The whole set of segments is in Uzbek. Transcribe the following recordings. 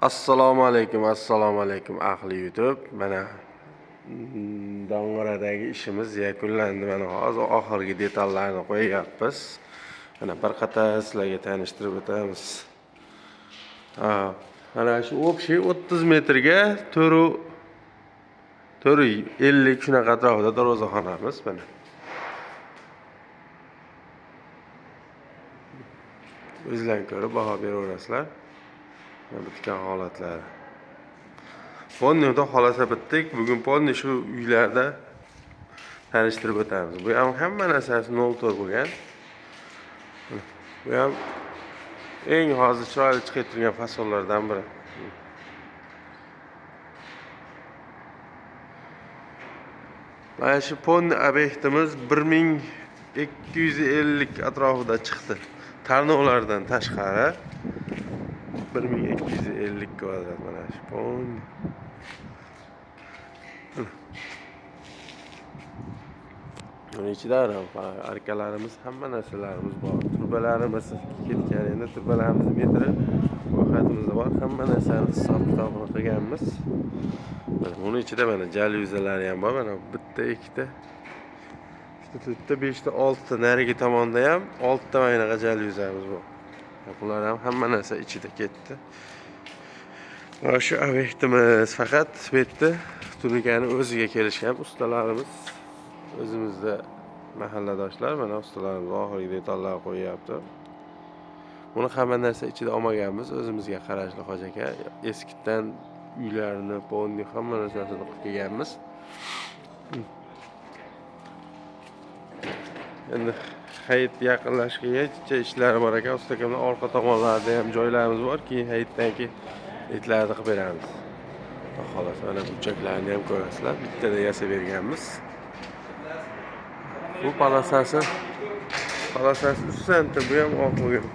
Assalomu alaykum ahli YouTube. Mana Dong'oradagi ishimiz yakunlandi. Mana hozir oxirgi detallarni qo'yapmiz. Mana bir qator sizlarga tanishtirib o'tamiz. Mana shu общий 30 metrga 450 shunaqa atrofida darvozaxonamiz mana. O'zingizlar ko'rib baho beraverasizlar. Bitgan holatlari. Ponnida xolasa bitdik. Bugun ponni shu uylarda tanishtirib o'tamiz. Bu ham hamma narsasi 0 bo'lgan. Bu ham eng hozir chiroyli chiqib turgan fasollardan biri. Mana shu ponni obyektimiz 1250 atrofida chiqdi. Tarnovlardan tashqari 1250 kvadrat mana shu ponni. Bunun ichida arkalarimiz, hamma narsalarimiz bor. Turbalarimiz ketgan, endi turbalarimiz metri ro'yxatimizda bor. Hamma narsani hisob-kitobini qilganmiz. Bunun ichida mana jalyuzalari ham bor. Mana bitta, ikkita, 3ta, 5ta, 6ta narigi tomonda ham 6ta mana jalyuzamiz bor. Bular ham hamma narsa ichida ketdi. Mana shu obyektimiz faqat bu yerda tunikani o'ziga kelishgan ustalarimiz. O'zimizda mahalladoshlar mana ustalarimiz oxirgi detallar qo'yyapti. Buni hamma narsa ichida olmaganmiz, o'zimizga qarashli Hoji aka. Eskidan uylarni, ponni hamma narsasini qilib kelganmiz. Endi hayit yaqinlashgach ishlar bor ekan, ustakamlar orqa tomonlarida ham joylarimiz bor, keyin hayitdan keyin itlarni qilib beramiz. Xolos, mana burchaklarni ham ko'rasizlar, bittada yasab berganmiz. Bu palasasi 3 sm, bu ham oq bo'lgan.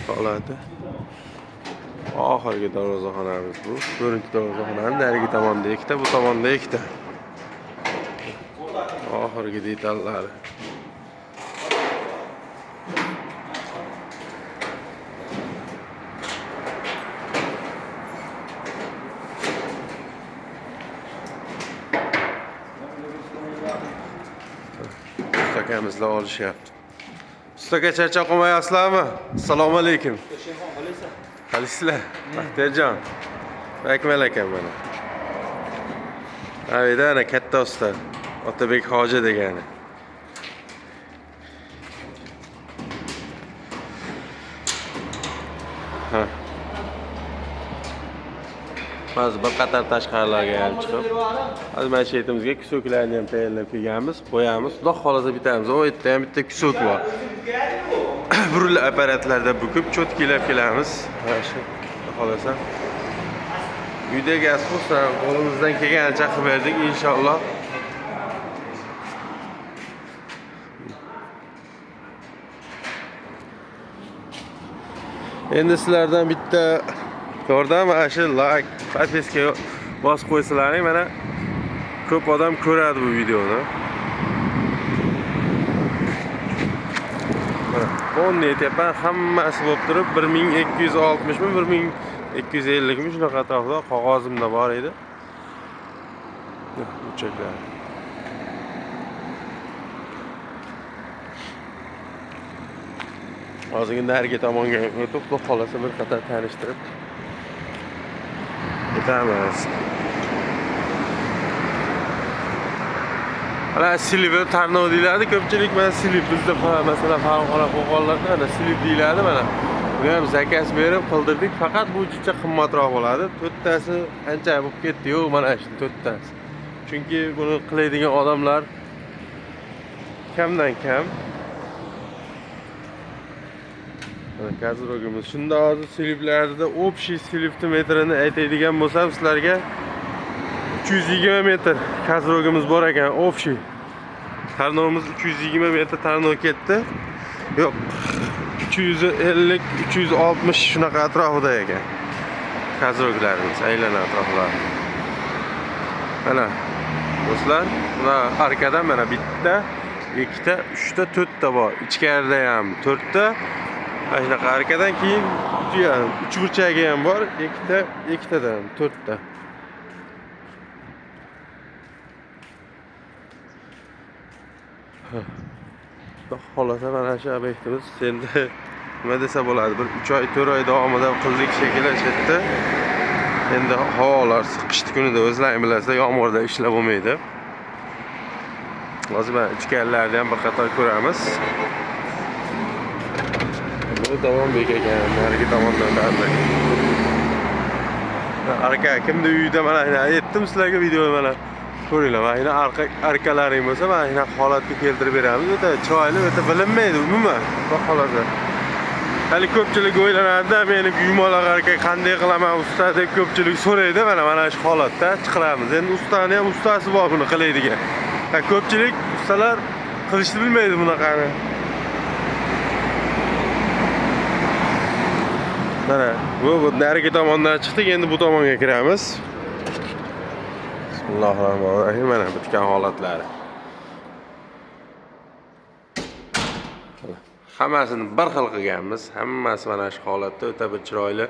Holati. Oxirgi darvozaxonamiz bu. Birinchi darvozaxonaning narigi tomonda ikkita, bu tomonda ikkita. Oxirgi detallari. Ustakamizlar olishyapti. Ustaga charchab qolmayapsizlarmi? Assalomu alaykum. Qalisizlar? Baxtiyorjon. Akmal akam mana. Avida ana katta usta. Otabek Hoji degani. Hozir bir qator tashqarilarga ham chiqib, hozir mana shu yetimizga kusoklarni ham tayyorlab kelganmiz, qo'yamiz. Xudo xolasa bitamiz. O yerda ham bitta kusok bor. Burul apparatlarda bukib cho'tkilab kelamiz. Mana shu xolasa. Uyda gaz bo'lsa, qo'limizdan kelganicha qilib berdik inshaalloh. Endi sizlardan bitta yordam, mana shu like, podpiska bosib qo'ysalaring, mana ko'p odam ko'radi bu videoni. Ponni aytyapman, hammasi bo'lib turib 1260 mi, 1250 mi shunaqa atrofida qog'ozimda bor edi. Burchaklar. Hozirgi narigi tomonga o'tib, xudo xolasa bir qator tanishtirib o'tamiz. Mana silver tarnov deyiladi, ko'pchilik mana silib bizda masalan farg'ona qo'qonlarda mana silib deyiladi mana. Buni ham zakaz berib qildirdik, faqat bu juda qimmatroq bo'ladi. 4tasi qancha bo'lib ketdi-yu, mana shu 4tasi. Chunki buni qiladigan odamlar kamdan kam. Kazrogimiz. Shunda hozir siliblarda общий silib metrini aytadigan bo'lsam sizlarga 320 metr kazrogimiz bor ekan, общий. Tarnovimiz 320 metr tarnov ketdi. Yo'q, 350, 360 shunaqa atrofida ekan. Kazroglarimiz aylanma atroflar. Mana do'stlar, mana arkadan mana bitta, ikkita, 3ta, 4ta bor. Ichkarida ham 4ta. Aynaqa arkadan keyin uch burchagi ham bor, ikkitadan, to'rtta. Xolasa mana shu obyektimiz endi nima desa bo'ladi, bir 3 oy, 4 oy davomida qildik shekilli chetda. Endi havolar qishki kunida o'zlaring bilasizlar, yomg'irda ishlab bo'lmaydi. Hozir mana ichkarilarni ham bir qator ko'ramiz. Bu tomon bek ekan, narigi tomondan qarang. Arka kimni uyida mana aytdim sizlarga videoda mana ko'ringlar. Mana arkalaring bo'lsa, mana holatga keltirib beramiz. O'ta chiroyli, o'ta bilinmaydi umuman. Bu holatda. Hali ko'pchilik o'ylanadi, meni yumaloq arka qanday qilaman usta deb ko'pchilik so'raydi. Mana shu holatda chiqaramiz. Endi ustani ham ustasi bor buni qiladigan. Ko'pchilik ustalar qilishni bilmaydi bunaqani. Mana bu narigi tomondan chiqdik, endi bu tomonga kiramiz. Bismillahirrohmanirrohim. Mana bitgan holatlari. Hammasini bir xil qilganmiz. Hammasi mana shu holatda o'ta bir chiroyli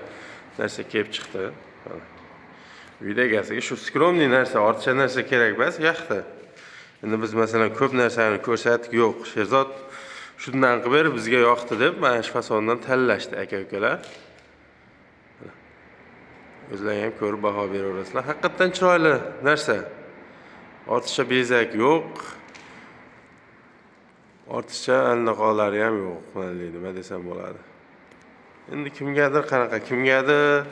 narsa kelib chiqdi. Uyda egasiga shu skromniy narsa, ortiqcha narsa kerak emas, yaxshi. Endi biz masalan ko'p narsani ko'rsatdik, yo'q, Sherzod shundan qilib berib bizga yoqdi deb mana shu fasondan tanlashdi aka-ukalar. O'zlaring ham ko'rib baho beraverasizlar. Haqiqatan chiroyli narsa. Ortiqcha bezak yo'q. Ortiqcha allaqolari ham yo'q, nima desam bo'ladi. Endi kimgadir qanaqa, kimgadir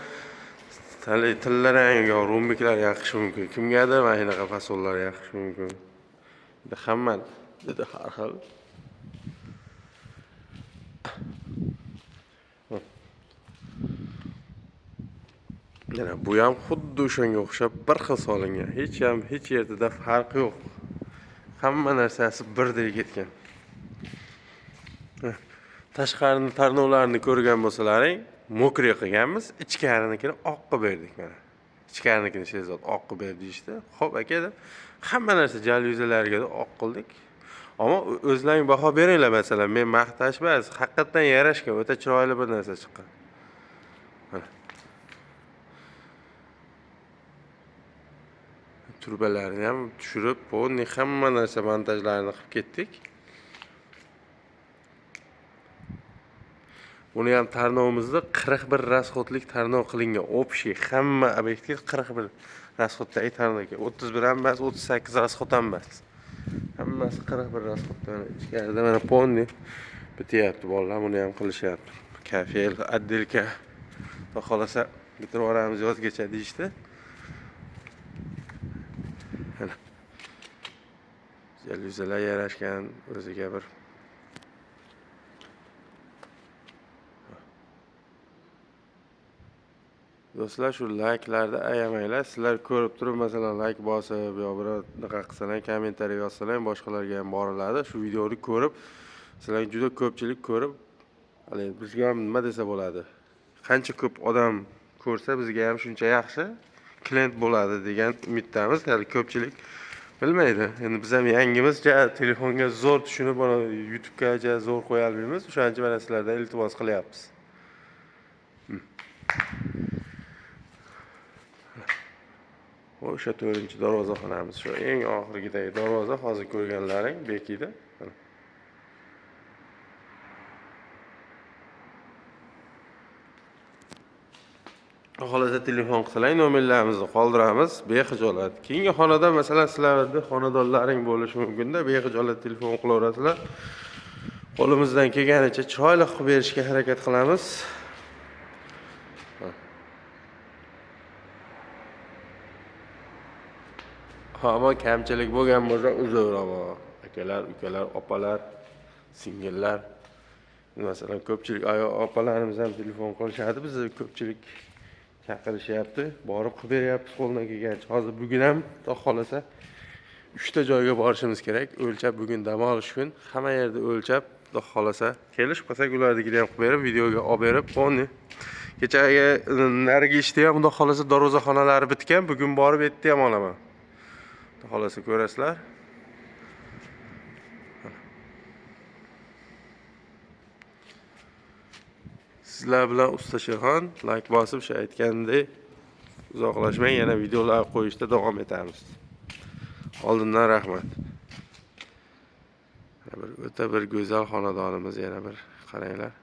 tillarang yo rombiklar yoqishi mumkin. Kimgadir mana shunaqa fasonlar yoqishi mumkin. Hamma dedi har xil. Yana bu ham xuddi o'shanga o'xshab bir xil solingan. Hech yerda farq yo'q. Hamma narsasi birdek ketgan. Tashqarini tarnovlarini ko'rgan bo'lsalaring, mokriy qilganmiz, ichkarinikini oq qilib berdik mana. Ichkarinikini Sherzod oq qilib berdi deyshti. Xo'p aka deb hamma narsa jalyuzilarga oq qildik. Ammo o'zlaring baho beringlar masalan, men maqtash emas, haqiqatan yarashgan, o'ta chiroyli bir narsa chiqqan. Mana. Turbalarni ham tushirib, hamma narsa montajlarini qilib ketdik. Buni ham tarnovimizda 41 rasxodlik tarnov qilingan. Общий hamma obyektga 41 rasxoddagi tarnov ekan. 31 ham emas, 38 rasxod ham emas. Hammasi 41 rasxoddan. Ichkarida mana ponni bityapti, bolalar buni ham qilishyapti. Kafel, addelka. Xohlasa bitirib yuboramiz yozgacha deyishdi. Jalyuzilar yarashgan, o'ziga bir do'stlar, shu layklarni ayamanglar. Sizlar ko'rib turib, masalan, layk bosib yo biror naqa qilsalar, kommentariy yozsalar, boshqalarga ham boriladi. Shu videoni ko'rib, sizlar juda ko'pchilik ko'rib, bizga ham nima desa bo'ladi. Qancha ko'p odam ko'rsa, bizga ham shuncha yaxshi klient bo'ladi degan umiddamiz. Hali ko'pchilik bilmaydi. Endi biz ham yangimiz, telefonga zo'r tushunib, YouTube'ga zo'r qo'ya olmaymiz. O'shaning uchun mana sizlardan iltimos qilyapmiz. O'sha 4-darvozaxonamiz, shu eng oxirgidagi darvoza, hozir ko'rganlaring bekida. Xohlasa telefon qilsang, nomerlarimizni qoldiramiz, bexijolat. Keyingi xonada masalan sizlarda xonadonlaring bo'lishi mumkin-da, bexijolat telefon qilaverasizlar. Qo'limizdan kelganicha chiroyli qilib berishga harakat qilamiz. Ammo kamchilik bo'lgan bo'lsa uzr, ammo akalar, ukalar, opalar, singillar, masalan ko'pchilik opalarimiz ham telefon qilishadi, bizni ko'pchilik chaqirishyapti, borib qilib beryapmiz qo'ldan kelgancha. Hozir bugun ham xohlasa 3 ta joyga borishimiz kerak. O'lchab bugun dam olish kun, hamma yerda o'lchab, xohlasa kelishib qolsak ularnikiga ham qilib berib, videoga olib berib, kechagi narigi ishda ham unda xohlasa darvozaxonalari bitgan, bugun borib etdi ham olaman. Xohlasa ko'rasizlar. Sizlar bilan Usta Sherxon like bosib o'sha aytgandek uzoqlashmay yana videolar qo'yishda davom etamiz. Oldindan rahmat. O'ta bir go'zal xonadonimiz yana bir qaranglar.